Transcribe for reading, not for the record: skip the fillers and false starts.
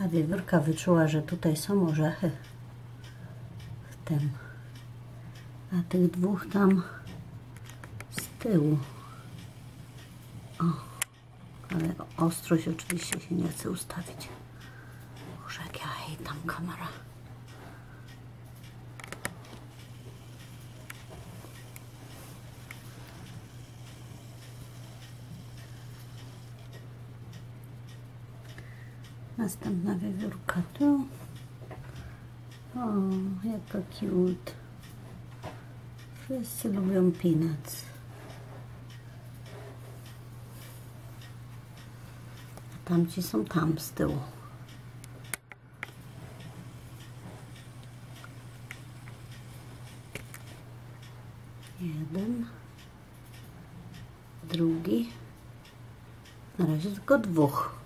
A wiewiórka wyczuła, że tutaj są orzechy w tym, a tych dwóch tam z tyłu. O, ale ostrość oczywiście się nie chce ustawić. Boże, jak ja hejtam kamera. Następna wiewiórka tu. O, jaka cute. Wszyscy lubią peanuts. A tamci są tam z tyłu. Jeden. Drugi. Na razie tylko dwóch.